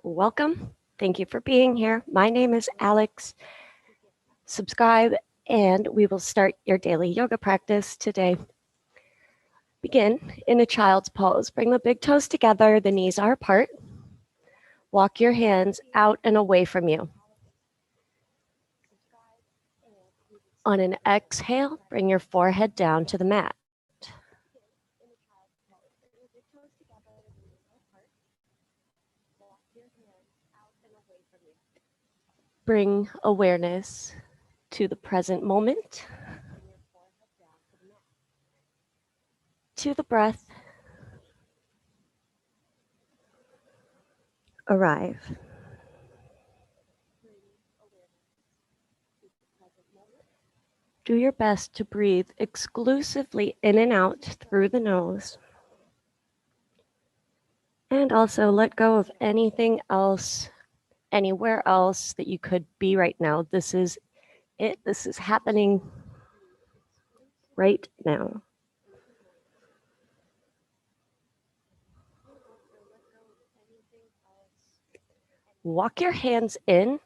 welcome. Thank you for being here. My name is Alex. Subscribe, and we will start your daily yoga practice today. Begin in a child's pose. Bring the big toes together, the knees are apart. Walk your hands out and away from you. On an exhale, bring your forehead down to the mat. Bring awareness to the present moment, to the breath. Arrive. Do your best to breathe exclusively in and out through the nose. And also let go of anything else, anywhere else that you could be right now. This is it. This is happening right now. Walk your hands in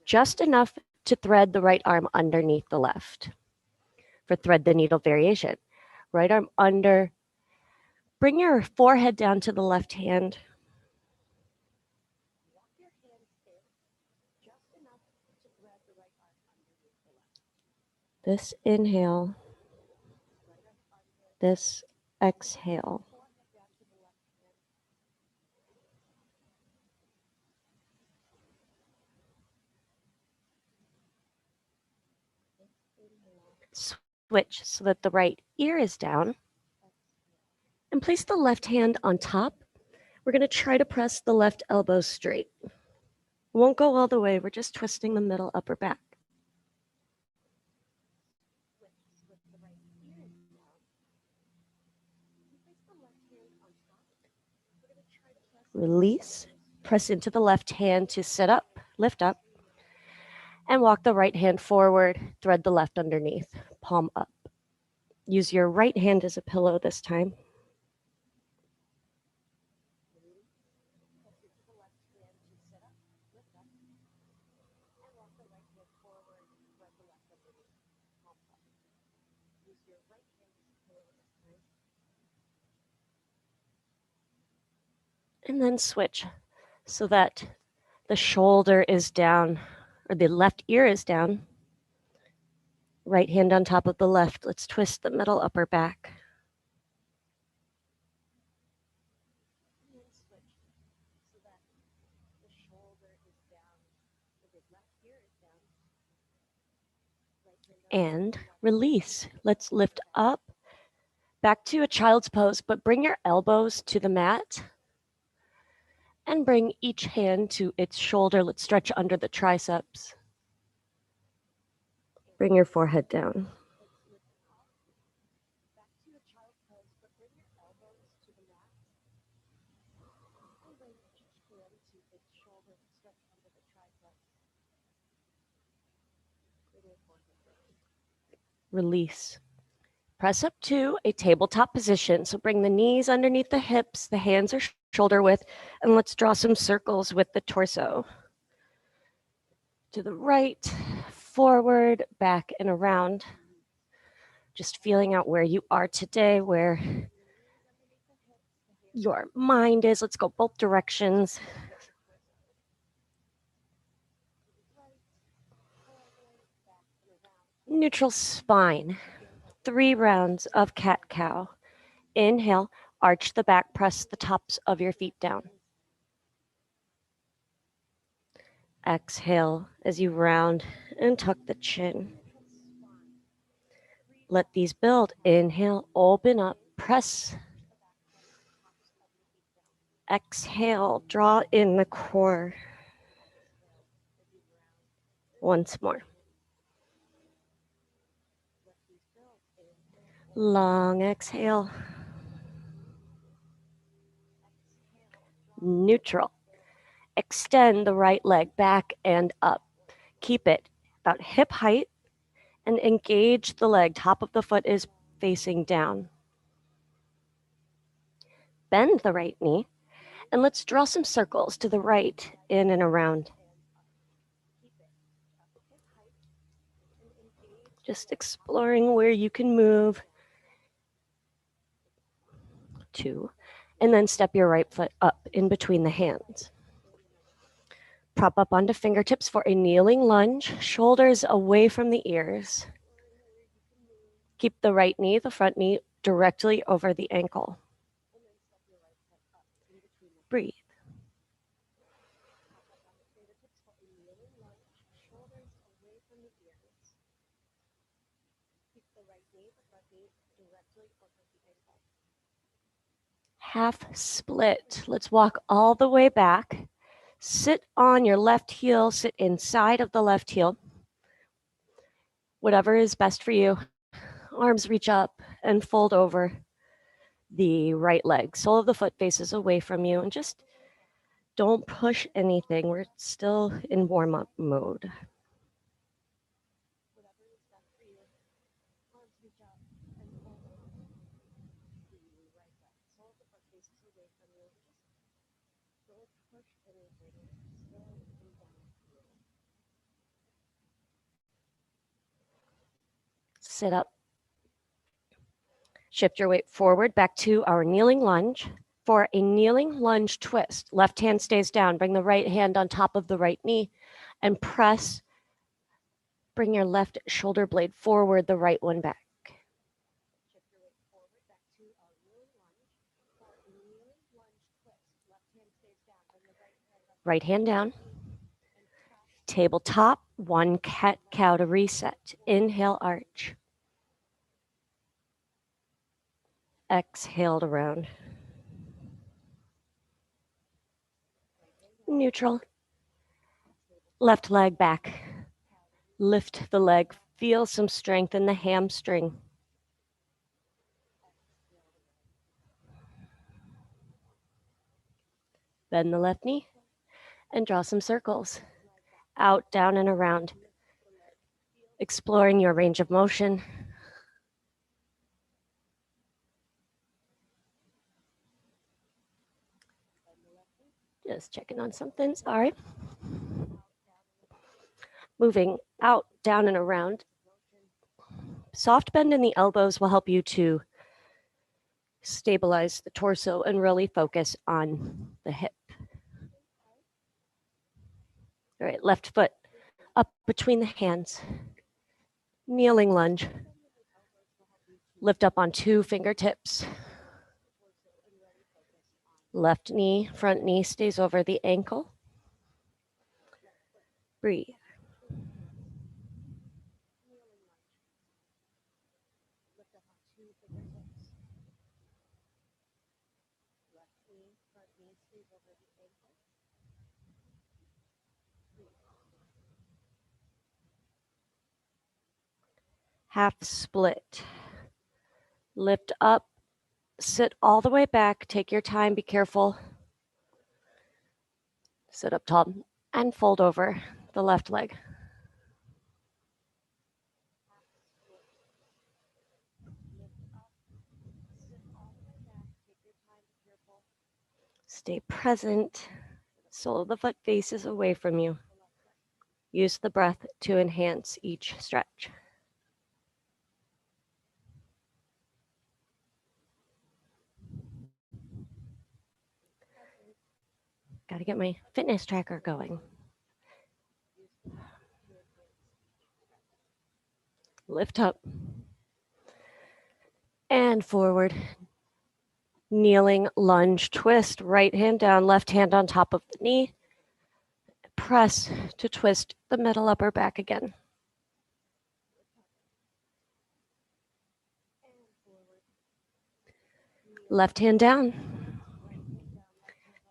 just enough to thread the right arm underneath the left. For thread the needle variation, right arm under. Bring your forehead down to the left hand. This inhale, this exhale. Switch so that the right ear is down. And place the left hand on top. We're going to try to press the left elbow straight. Won't go all the way. We're just twisting the middle upper back. Release. Press into the left hand to sit up, lift up. And walk the right hand forward. Thread the left underneath, palm up. Use your right hand as a pillow this time. And then switch so that the shoulder is down, or the left ear is down. Right hand on top of the left. Let's twist the middle upper back. And release. Let's lift up back to a child's pose, but bring your elbows to the mat and bring each hand to its shoulder. Let's stretch under the triceps. Bring your forehead down. Release. Press up to a tabletop position. So bring the knees underneath the hips, the hands are shoulder width, and let's draw some circles with the torso. To the right, forward, back, and around. Just feeling out where you are today, where your mind is. Let's go both directions. Neutral spine. 3 rounds of cat-cow. Inhale, arch the back, press the tops of your feet down. Exhale as you round and tuck the chin. Let these build. Inhale, open up, press. Exhale, draw in the core. Once more. Long exhale. Neutral. Extend the right leg back and up. Keep it about hip height and engage the leg. Top of the foot is facing down. Bend the right knee And let's draw some circles to the right, in and around. Just exploring where you can move. 2. And then step your right foot up in between the hands. Prop up onto fingertips for a kneeling lunge, shoulders away from the ears. Keep the right knee, the front knee, directly over the ankle. Breathe. Half split. Let's walk all the way back. Sit on your left heel, sit inside of the left heel. Whatever is best for you. Arms reach up and fold over the right leg. Sole of the foot faces away from you, and just don't push anything. We're still in warm-up mode. Sit up. Shift your weight forward back to our kneeling lunge. For a kneeling lunge twist, left hand stays down. Bring the right hand on top of the right knee and press. Bring your left shoulder blade forward, the right one back. Right hand down. Tabletop, 1 cat-cow to reset. Inhale, arch. Exhale to round. Neutral. Left leg back. Lift the leg. Feel some strength in the hamstring. Bend the left knee and draw some circles. Out, down, and around. Exploring your range of motion. Just checking on something, sorry. Moving out, down, and around. Soft bend in the elbows will help you to stabilize the torso and really focus on the hip. All right, left foot up between the hands. Kneeling lunge. Lift up on 2 fingertips. Left knee, front knee stays over the ankle. Breathe. Half split. Lift up, sit all the way back. Take your time, be careful. Sit up tall and fold over the left leg. Stay present. Sole of the foot faces away from you. Use the breath to enhance each stretch. Got to get my fitness tracker going. Lift up and forward. Kneeling lunge twist, right hand down, left hand on top of the knee. Press to twist the middle upper back again. Left hand down.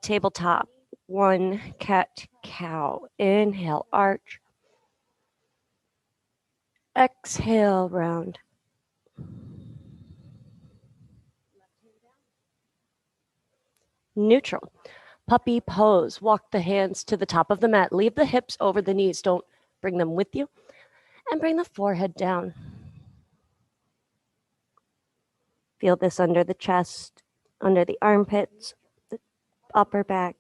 Tabletop, 1 cat-cow. Inhale, arch. Exhale, round. Neutral. Puppy pose. Walk the hands to the top of the mat. Leave the hips over the knees. Don't bring them with you. And bring the forehead down. Feel this under the chest, under the armpits, the upper back.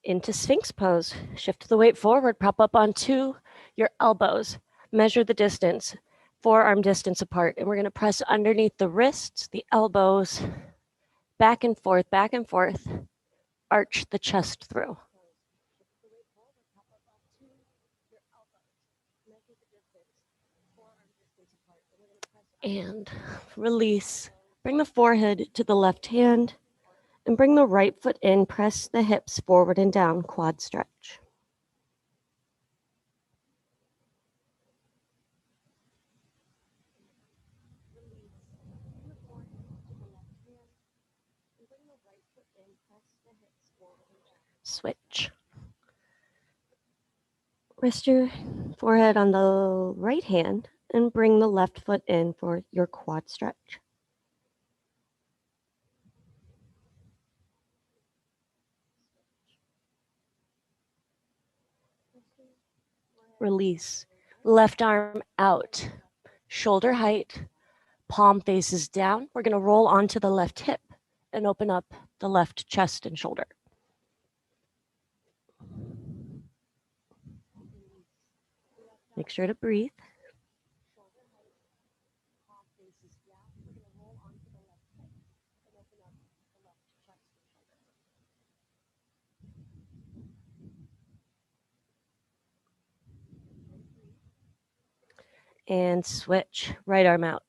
Into Sphinx pose. Shift the weight forward, prop up onto your elbows. Measure the distance, forearm distance apart. And we're going to press underneath the wrists, the elbows, back and forth, arch the chest through. And release. Bring the forehead to the left hand and bring the right foot in. Press the hips forward and down, quad stretch. Switch. Rest your forehead on the right hand and bring the left foot in for your quad stretch. Release. Left arm out, shoulder height, palm faces down. We're going to roll onto the left hip and open up the left chest and shoulder. Make sure to breathe. And switch, right arm out.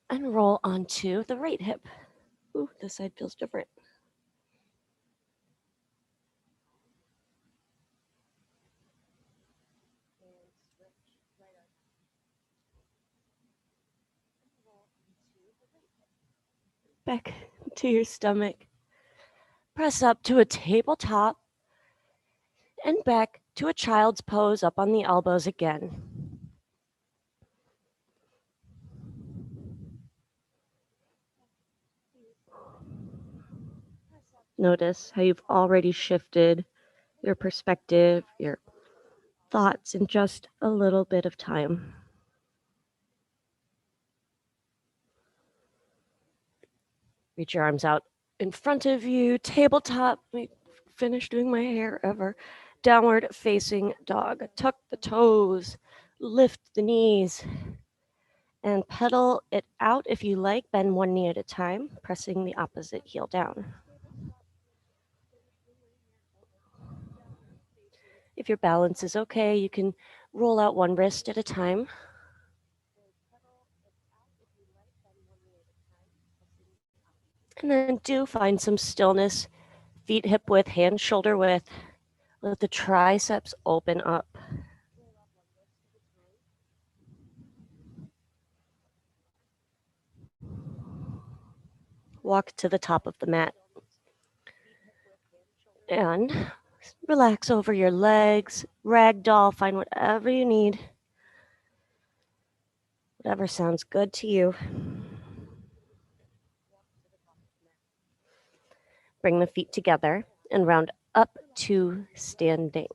And roll onto the right hip. Ooh, this side feels different. Back to your stomach. Press up to a tabletop and back to a child's pose up on the elbows again. Notice how you've already shifted your perspective, your thoughts in just a little bit of time. Reach your arms out in front of you, tabletop. Let me finish doing my hair ever. Downward facing dog. Tuck the toes, lift the knees, and pedal it out if you like. Bend one knee at a time, pressing the opposite heel down. If your balance is okay, you can roll out one wrist at a time. And then do find some stillness, feet hip width, hands shoulder width. Let the triceps open up. Walk to the top of the mat. And relax over your legs, ragdoll, find whatever you need. Whatever sounds good to you. Bring the feet together and round up to standing.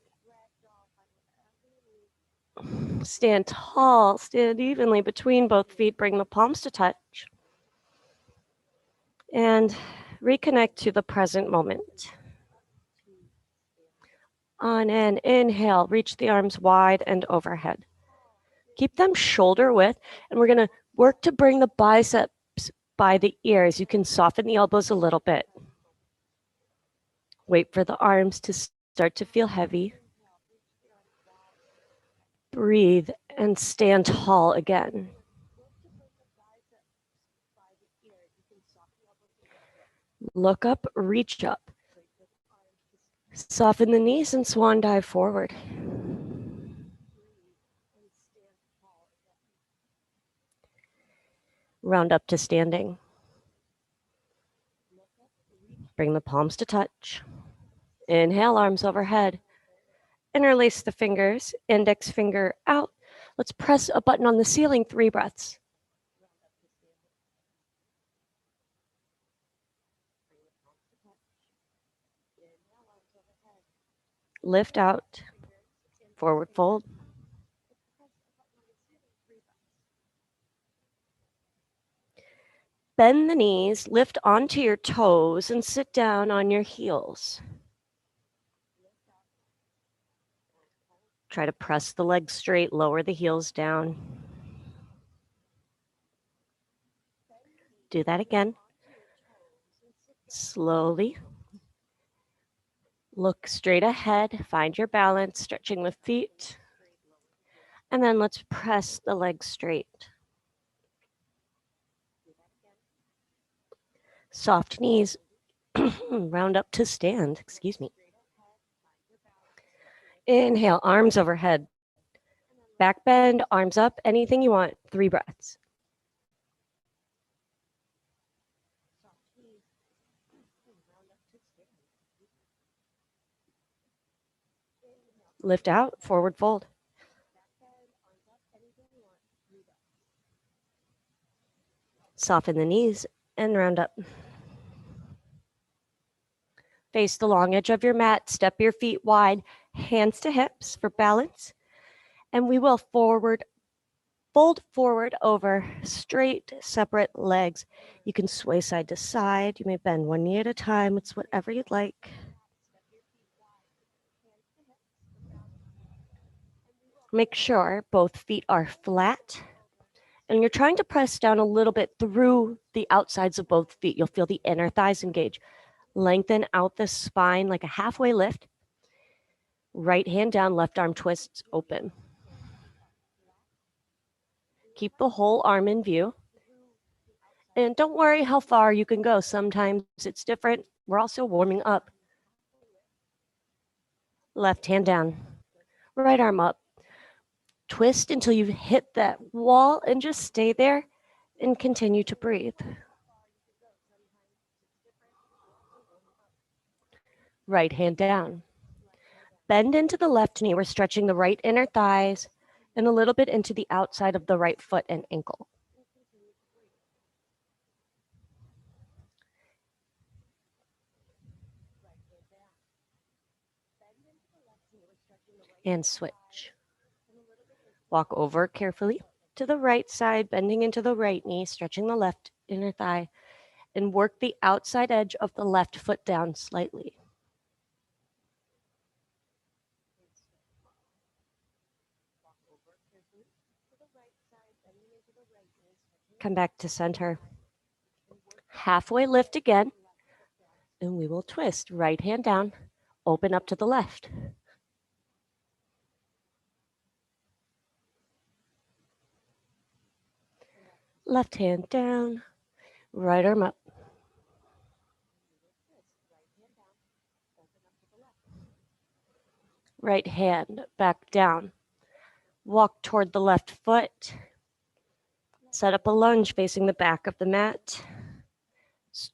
Stand tall, stand evenly between both feet. Bring the palms to touch. And reconnect to the present moment. On an inhale, reach the arms wide and overhead. Keep them shoulder width, and we're going to work to bring the biceps by the ears. You can soften the elbows a little bit. Wait for the arms to start to feel heavy. Breathe and stand tall again. Look up, reach up. Soften the knees and swan dive forward. Round up to standing. Bring the palms to touch. Inhale, arms overhead. Interlace the fingers, index finger out. Let's press a button on the ceiling, 3 breaths. Lift out, forward fold. Bend the knees, lift onto your toes, and sit down on your heels. Try to press the legs straight, lower the heels down. Do that again. Slowly. Look straight ahead, find your balance, stretching the feet. And then let's press the legs straight. Soft knees, round up to stand, excuse me. Inhale, arms overhead. Back bend, arms up, anything you want, 3 breaths. Lift out, forward fold. Soften the knees and round up. Face the long edge of your mat, step your feet wide, hands to hips for balance. And we will fold forward over straight, separate legs. You can sway side to side. You may bend one knee at a time. It's whatever you'd like. Make sure both feet are flat. And you're trying to press down a little bit through the outsides of both feet. You'll feel the inner thighs engage. Lengthen out the spine like a halfway lift. Right hand down, left arm twists open. Keep the whole arm in view. And don't worry how far you can go. Sometimes it's different. We're also warming up. Left hand down, right arm up. Twist until you hit that wall and just stay there and continue to breathe. Right hand down. Bend into the left knee. We're stretching the right inner thighs and a little bit into the outside of the right foot and ankle. And switch. Walk over carefully to the right side, bending into the right knee, stretching the left inner thigh, and work the outside edge of the left foot down slightly. Come back to center. Halfway lift again, and we will twist. Right hand down, open up to the left. Left hand down, right arm up. Right hand back down. Walk toward the left foot. Set up a lunge facing the back of the mat.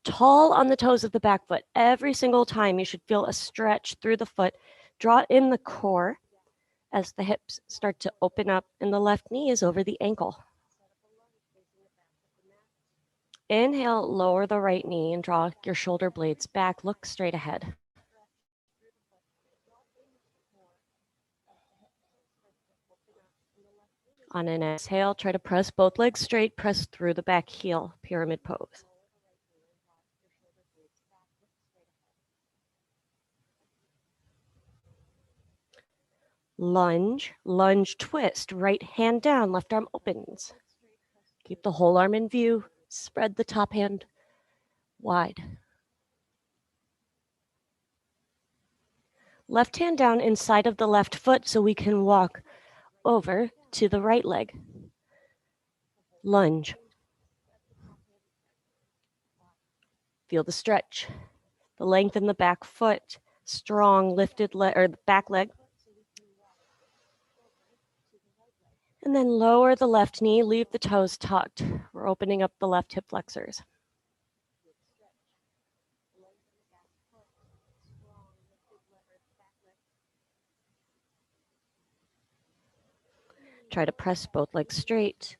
Tall on the toes of the back foot. Every single time you should feel a stretch through the foot. Draw in the core as the hips start to open up and the left knee is over the ankle. Inhale, lower the right knee and draw your shoulder blades back. Look straight ahead. On an exhale, try to press both legs straight, press through the back heel, pyramid pose. Lunge, lunge twist, right hand down, left arm opens. Keep the whole arm in view, spread the top hand wide. Left hand down inside of the left foot so we can walk over to the right leg. Lunge. Feel the stretch, the length in the back foot, strong lifted leg or the back leg. And then lower the left knee, leave the toes tucked. We're opening up the left hip flexors. Try to press both legs straight.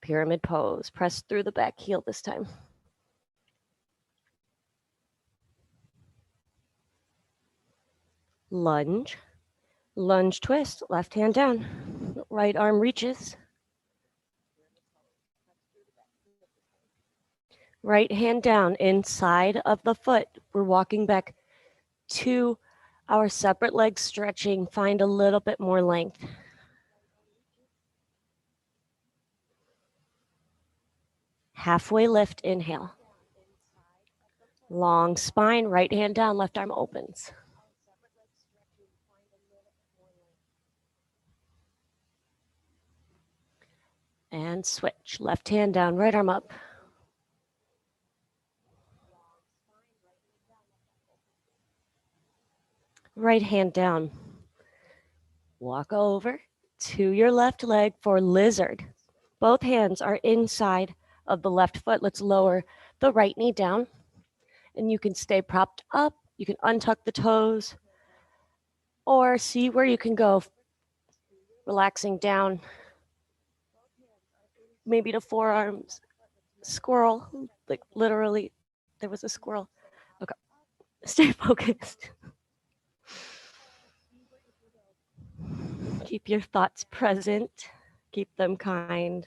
Pyramid pose. Press through the back heel this time. Lunge. Lunge twist, left hand down. Right arm reaches. Right hand down inside of the foot. We're walking back to our separate legs stretching. Find a little bit more length. Halfway lift, inhale. Long spine, right hand down, left arm opens. And switch, left hand down, right arm up. Right hand down. Walk over to your left leg for lizard. Both hands are inside of the left foot. Let's lower the right knee down. And you can stay propped up. You can untuck the toes or see where you can go. Relaxing down, maybe to forearms. Squirrel, like literally, there was a squirrel. Okay, stay focused. Keep your thoughts present. Keep them kind.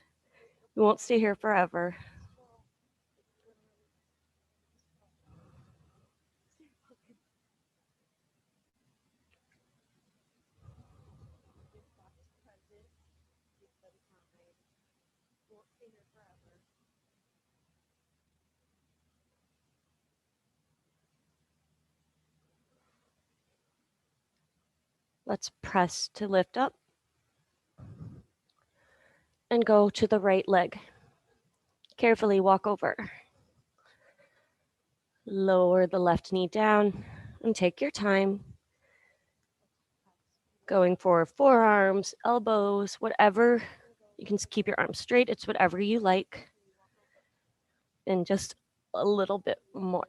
We won't stay here forever. Let's press to lift up and go to the right leg. Carefully walk over. Lower the left knee down and take your time. Going for forearms, elbows, whatever. You can keep your arms straight. It's whatever you like. And just a little bit more.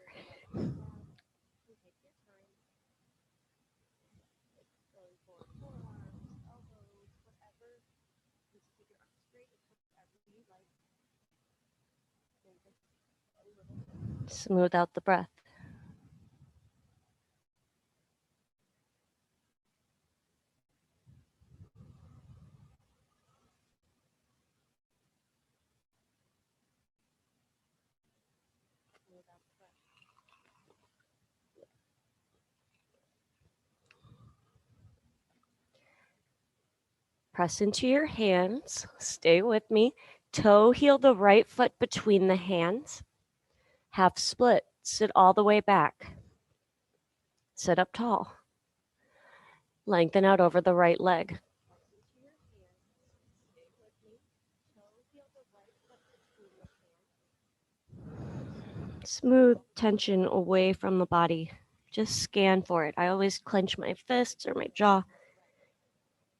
Smooth out the breath. Press into your hands. Stay with me. Toe heel the right foot between the hands. Half split. Sit all the way back. Sit up tall. Lengthen out over the right leg. Smooth tension away from the body. Just scan for it. I always clench my fists or my jaw.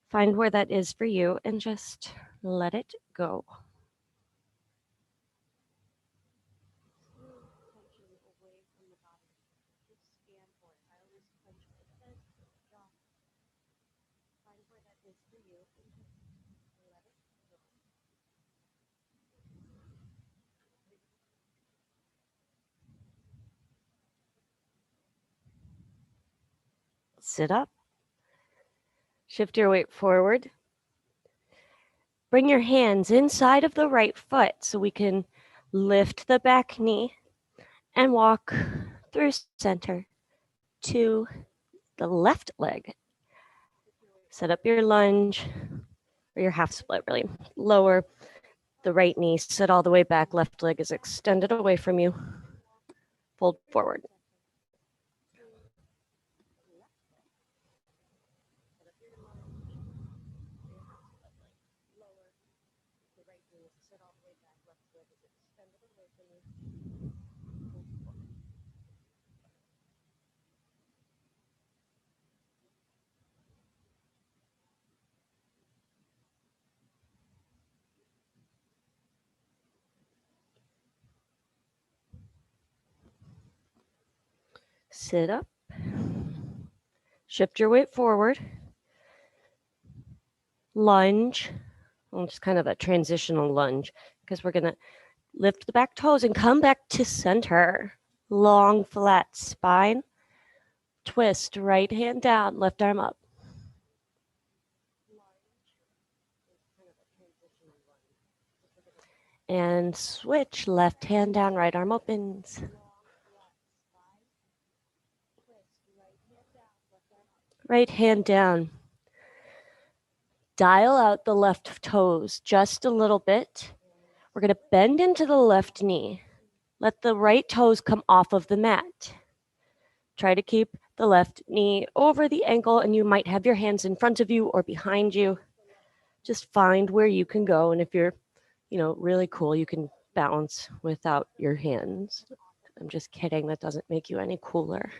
Find where that is for you and just let it go. Sit up. Shift your weight forward. Bring your hands inside of the right foot so we can lift the back knee and walk through center to the left leg. Set up your lunge or your half split, really. Lower the right knee, sit all the way back. Left leg is extended away from you. Fold forward. Sit up. Shift your weight forward. Lunge. Well, just kind of a transitional lunge because we're going to lift the back toes and come back to center. Long, flat spine. Twist, right hand down, left arm up. And switch, left hand down, right arm opens. Right hand down. Dial out the left toes just a little bit. We're going to bend into the left knee. Let the right toes come off of the mat. Try to keep the left knee over the ankle, and you might have your hands in front of you or behind you. Just find where you can go, and if you're, really cool, you can balance without your hands. I'm just kidding. That doesn't make you any cooler.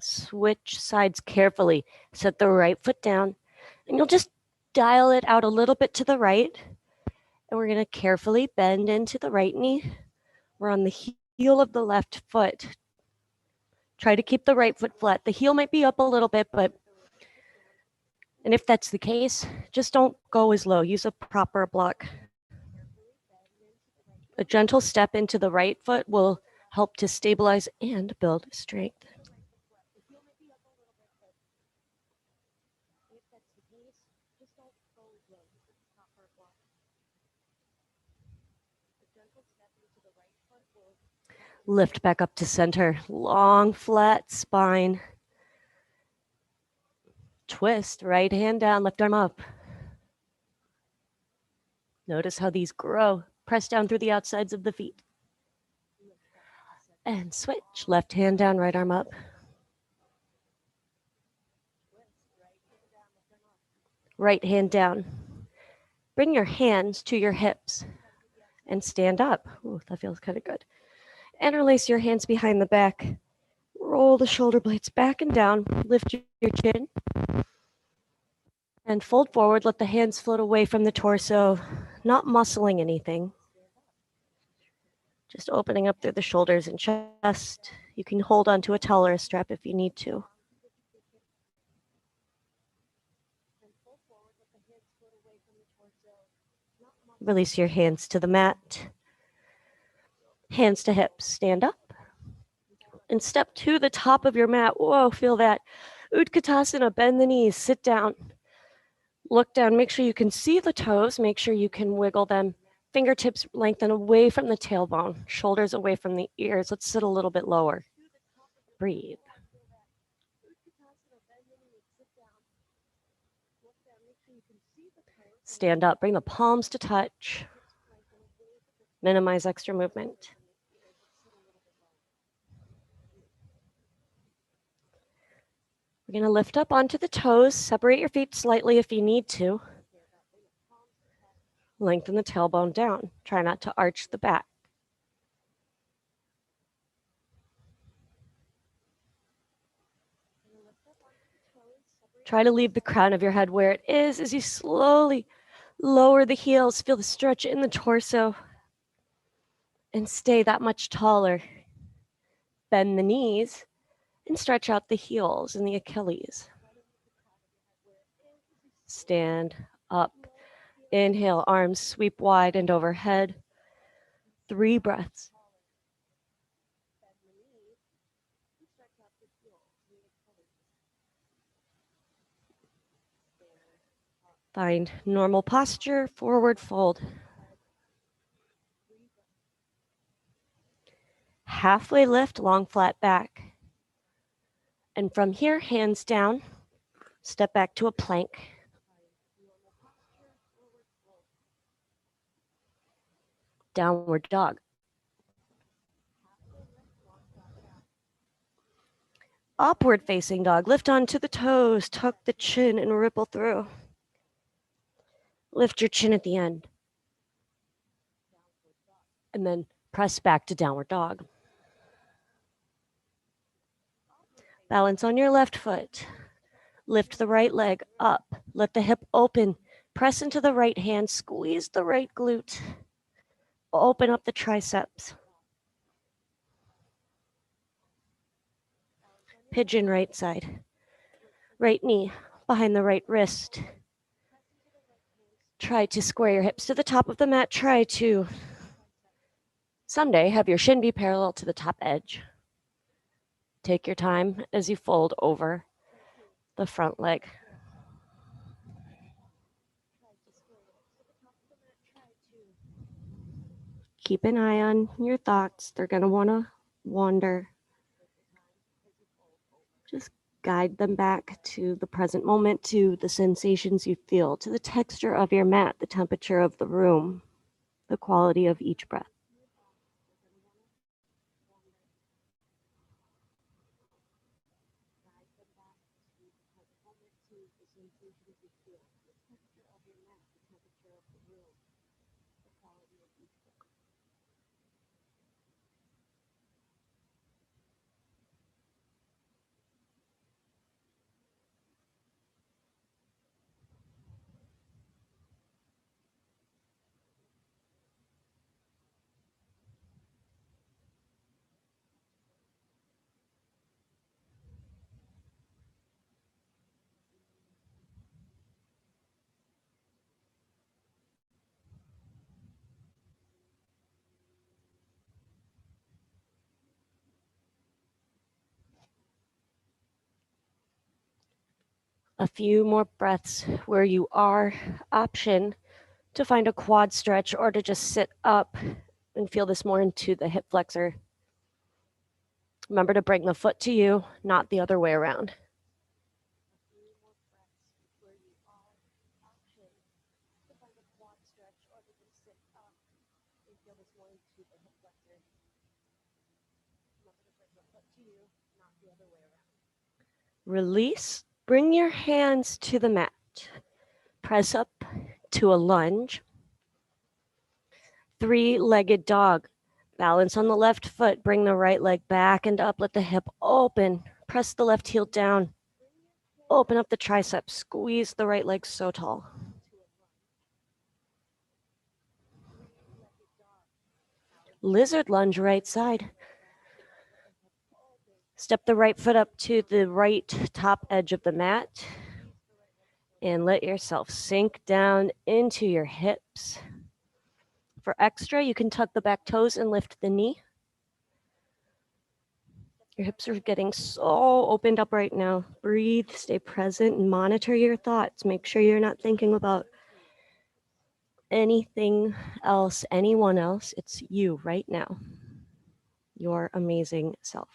Switch sides carefully. Set the right foot down, and you'll just dial it out a little bit to the right. And we're going to carefully bend into the right knee. We're on the heel of the left foot. Try to keep the right foot flat. The heel might be up a little bit, and if that's the case, just don't go as low. Use a proper block. A gentle step into the right foot will help to stabilize and build strength. Lift back up to center. Long, flat spine. Twist, right hand down, left arm up. Notice how these grow. Press down through the outsides of the feet. And switch, left hand down, right arm up. Right hand down. Bring your hands to your hips and stand up. Ooh, that feels kind of good. Interlace your hands behind the back. Roll the shoulder blades back and down. Lift your chin. And fold forward. Let the hands float away from the torso, not muscling anything. Just opening up through the shoulders and chest. You can hold onto a towel or a strap if you need to. Release your hands to the mat. Hands to hips. Stand up. And step to the top of your mat. Whoa, feel that. Utkatasana, bend the knees, sit down. Look down, make sure you can see the toes, make sure you can wiggle them. Fingertips lengthen away from the tailbone, shoulders away from the ears. Let's sit a little bit lower. Breathe. Stand up, bring the palms to touch. Minimize extra movement. We're going to lift up onto the toes. Separate your feet slightly if you need to. Lengthen the tailbone down. Try not to arch the back. Try to leave the crown of your head where it is as you slowly lower the heels. Feel the stretch in the torso. And stay that much taller. Bend the knees and stretch out the heels and the Achilles. Stand up. Inhale, arms sweep wide and overhead. 3 breaths. Find normal posture, forward fold. Halfway lift, long flat back. And from here, hands down, step back to a plank. Downward dog. Upward facing dog. Lift onto the toes, tuck the chin and ripple through. Lift your chin at the end. And then press back to downward dog. Balance on your left foot. Lift the right leg up. Let the hip open. Press into the right hand. Squeeze the right glute. Open up the triceps. Pigeon right side. Right knee behind the right wrist. Try to square your hips to the top of the mat. Try to someday have your shin be parallel to the top edge. Take your time as you fold over the front leg. Keep an eye on your thoughts. They're going to want to wander. Just guide them back to the present moment, to the sensations you feel, to the texture of your mat, the temperature of the room, the quality of each breath. A few more breaths where you are. Option to find a quad stretch or to just sit up and feel this more into the hip flexor. Remember to bring the foot to you, not the other way around. Release. Bring your hands to the mat. Press up to a lunge. Three-legged dog. Balance on the left foot. Bring the right leg back and up. Let the hip open. Press the left heel down. Open up the triceps. Squeeze the right leg so tall. Lizard lunge right side. Step the right foot up to the right top edge of the mat and let yourself sink down into your hips. For extra, you can tuck the back toes and lift the knee. Your hips are getting so opened up right now. Breathe, stay present, and monitor your thoughts. Make sure you're not thinking about anything else, anyone else. It's you right now, your amazing self.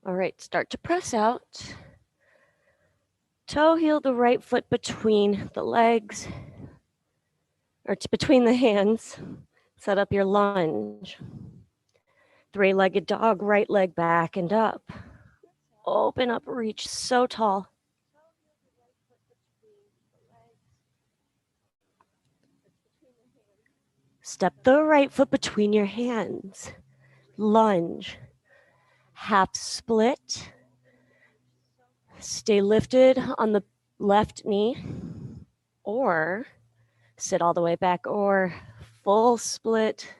All right, start to press out. Toe heel the right foot between the legs, or between the hands. Set up your lunge. Three-legged dog, right leg back and up. Open up, reach so tall. Step the right foot between your hands. Lunge. Half split. Stay lifted on the left knee, or sit all the way back, or full split.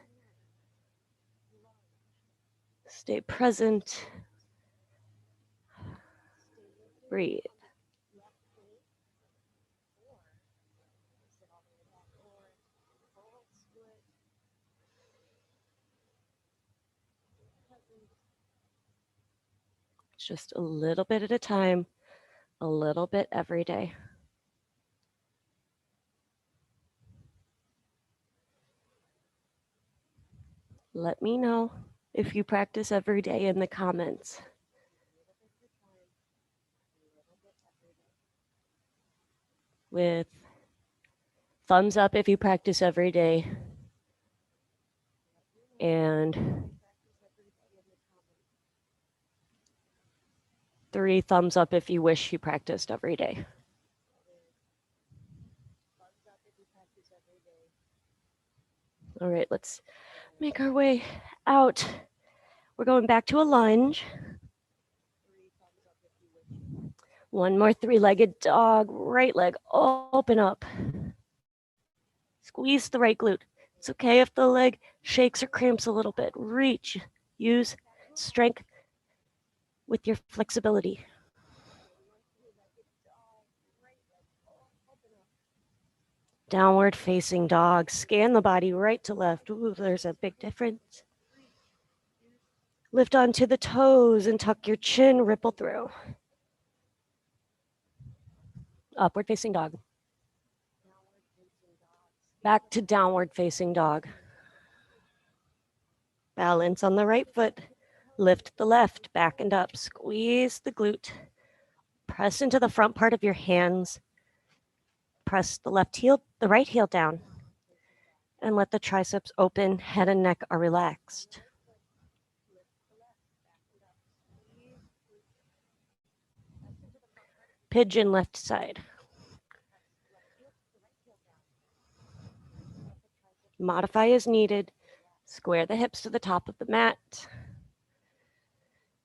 Stay present. Breathe. Just a little bit at a time, a little bit every day. Let me know if you practice every day in the comments. With thumbs up if you practice every day, And 3 thumbs up if you wish you practiced every day. All right, let's make our way out. We're going back to a lunge. 1 more 3-legged dog. Right leg open up. Squeeze the right glute. It's okay if the leg shakes or cramps a little bit. Reach. Use strength with your flexibility. Downward facing dog. Scan the body right to left. Ooh, there's a big difference. Lift onto the toes and tuck your chin, ripple through. Upward facing dog. Back to downward facing dog. Balance on the right foot. Lift the left, back and up. Squeeze the glute. Press into the front part of your hands. Press the right heel down. And let the triceps open, head and neck are relaxed. Pigeon left side. Modify as needed. Square the hips to the top of the mat.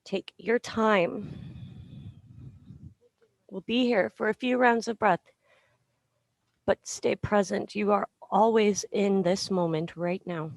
Take your time. We'll be here for a few rounds of breath, but stay present. You are always in this moment right now.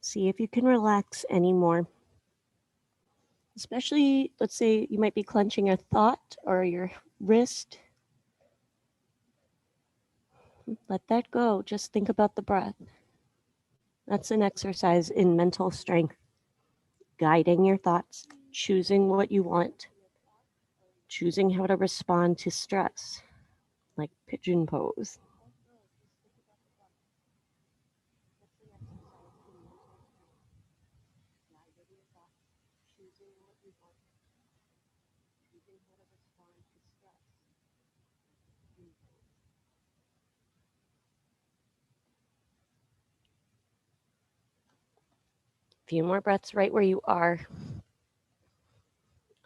See if you can relax anymore. Especially, let's say you might be clenching your thought or your wrist. Let that go. Just think about the breath. That's an exercise in mental strength. Guiding your thoughts, choosing what you want, choosing how to respond to stress, like pigeon pose. Few more breaths right where you are.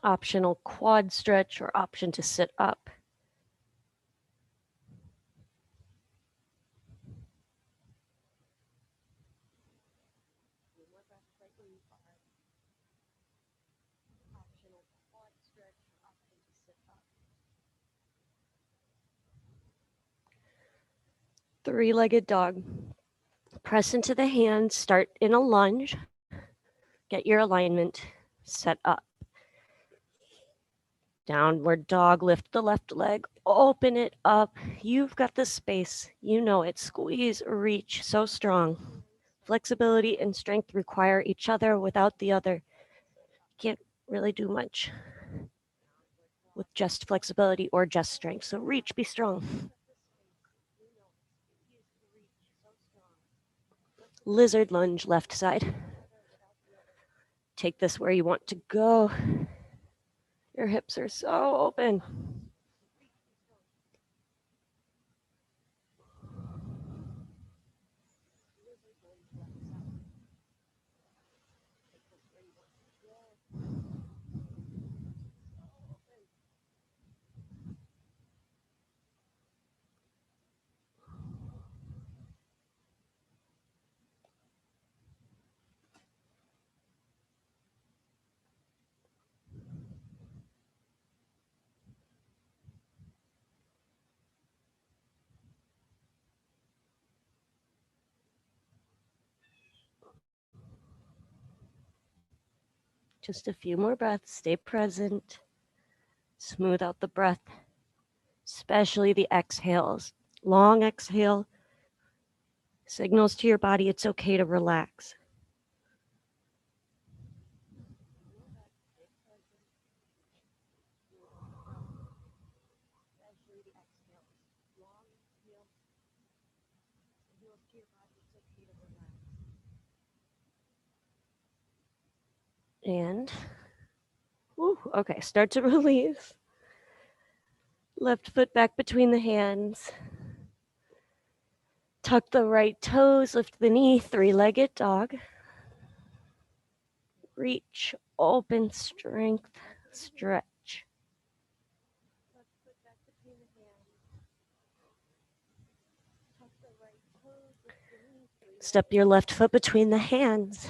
Optional quad stretch or option to sit up. Three-legged dog. Press into the hands, start in a lunge. Get your alignment set up. Downward dog, lift the left leg, open it up. You've got the space. You know it. Squeeze, reach, so strong. Flexibility and strength require each other. Without the other, can't really do much with just flexibility or just strength. So reach, be strong. Lizard lunge, left side. Take this where you want to go. Your hips are so open. Just a few more breaths. Stay present. Smooth out the breath, especially the exhales. Long exhale signals to your body it's okay to relax. And, okay, start to release. Left foot back between the hands. Tuck the right toes, lift the knee, three-legged dog. Reach, open, strength, stretch. Step your left foot between the hands.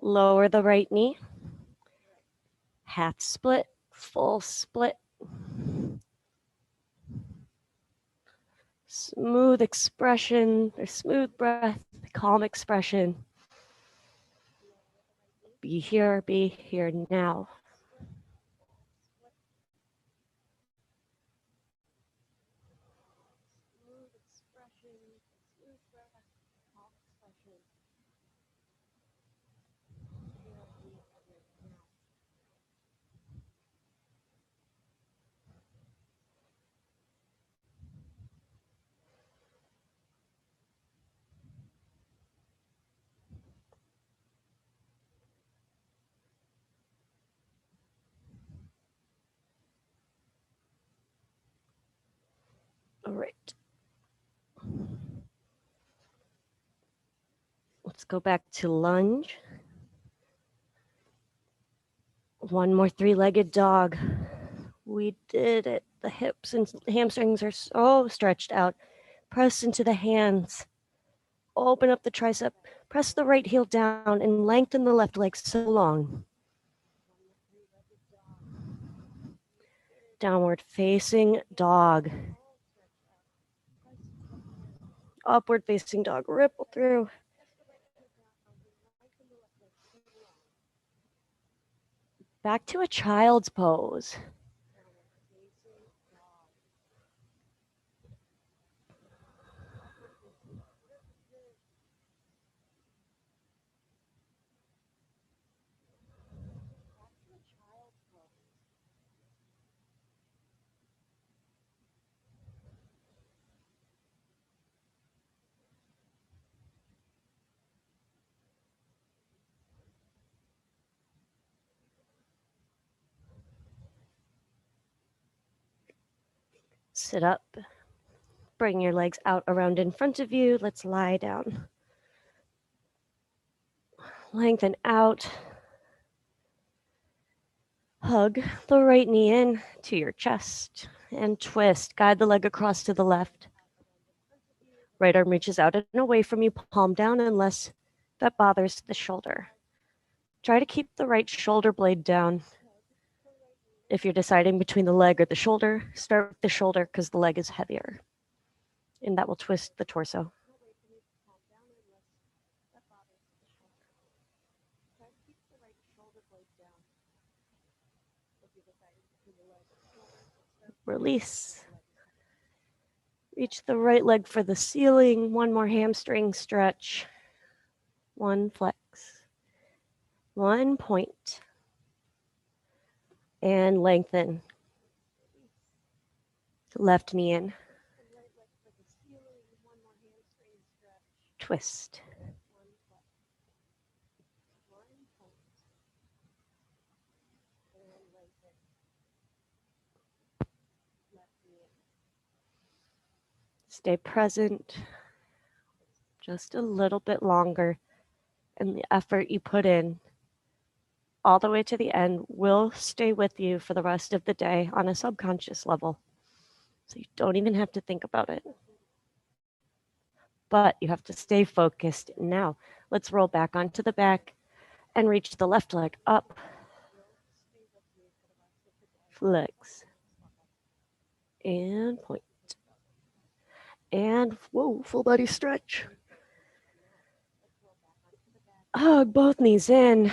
Lower the right knee. Half split, full split. Smooth expression, or smooth breath, calm expression. Be here now. All right. Let's go back to lunge. One more three-legged dog. We did it. The hips and hamstrings are so stretched out. Press into the hands. Open up the tricep. Press the right heel down and lengthen the left leg so long. Downward facing dog. Upward facing dog. Ripple through. Back to a child's pose. Sit up. Bring your legs out around in front of you. Let's lie down. Lengthen out. Hug the right knee in to your chest and twist. Guide the leg across to the left. Right arm reaches out and away from you, palm down, unless that bothers the shoulder. Try to keep the right shoulder blade down. If you're deciding between the leg or the shoulder, start with the shoulder because the leg is heavier. And that will twist the torso. Release. Reach the right leg for the ceiling. One more hamstring stretch. One flex. One point. And lengthen. Left knee in. Twist. Stay present just a little bit longer, and the effort you put in all the way to the end will stay with you for the rest of the day on a subconscious level. So you don't even have to think about it. But you have to stay focused now. Let's roll back onto the back and reach the left leg up. Flex. And point. And whoa, full body stretch. Hug both knees in.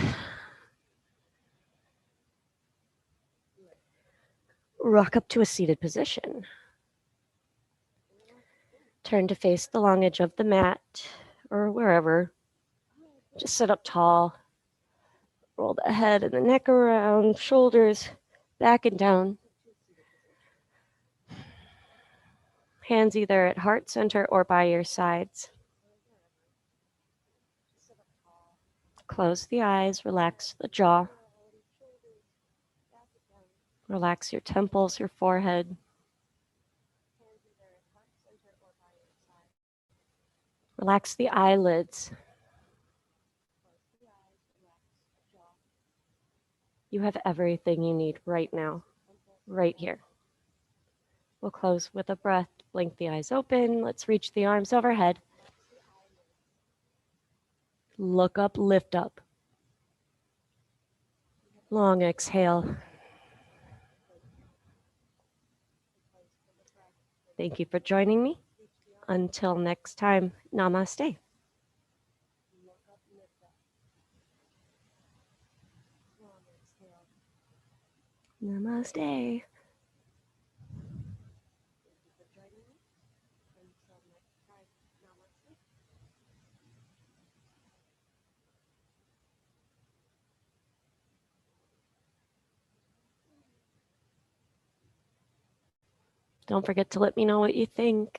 Rock up to a seated position. Turn to face the long edge of the mat or wherever. Just sit up tall. Roll the head and the neck around, shoulders back and down. Hands either at heart center or by your sides. Close the eyes, relax the jaw. Relax your temples, your forehead. Relax the eyelids. You have everything you need right now, right here. We'll close with a breath. Blink the eyes open. Let's reach the arms overhead. Look up, lift up. Long exhale. Thank you for joining me. Until next time, namaste. Namaste. Don't forget to let me know what you think.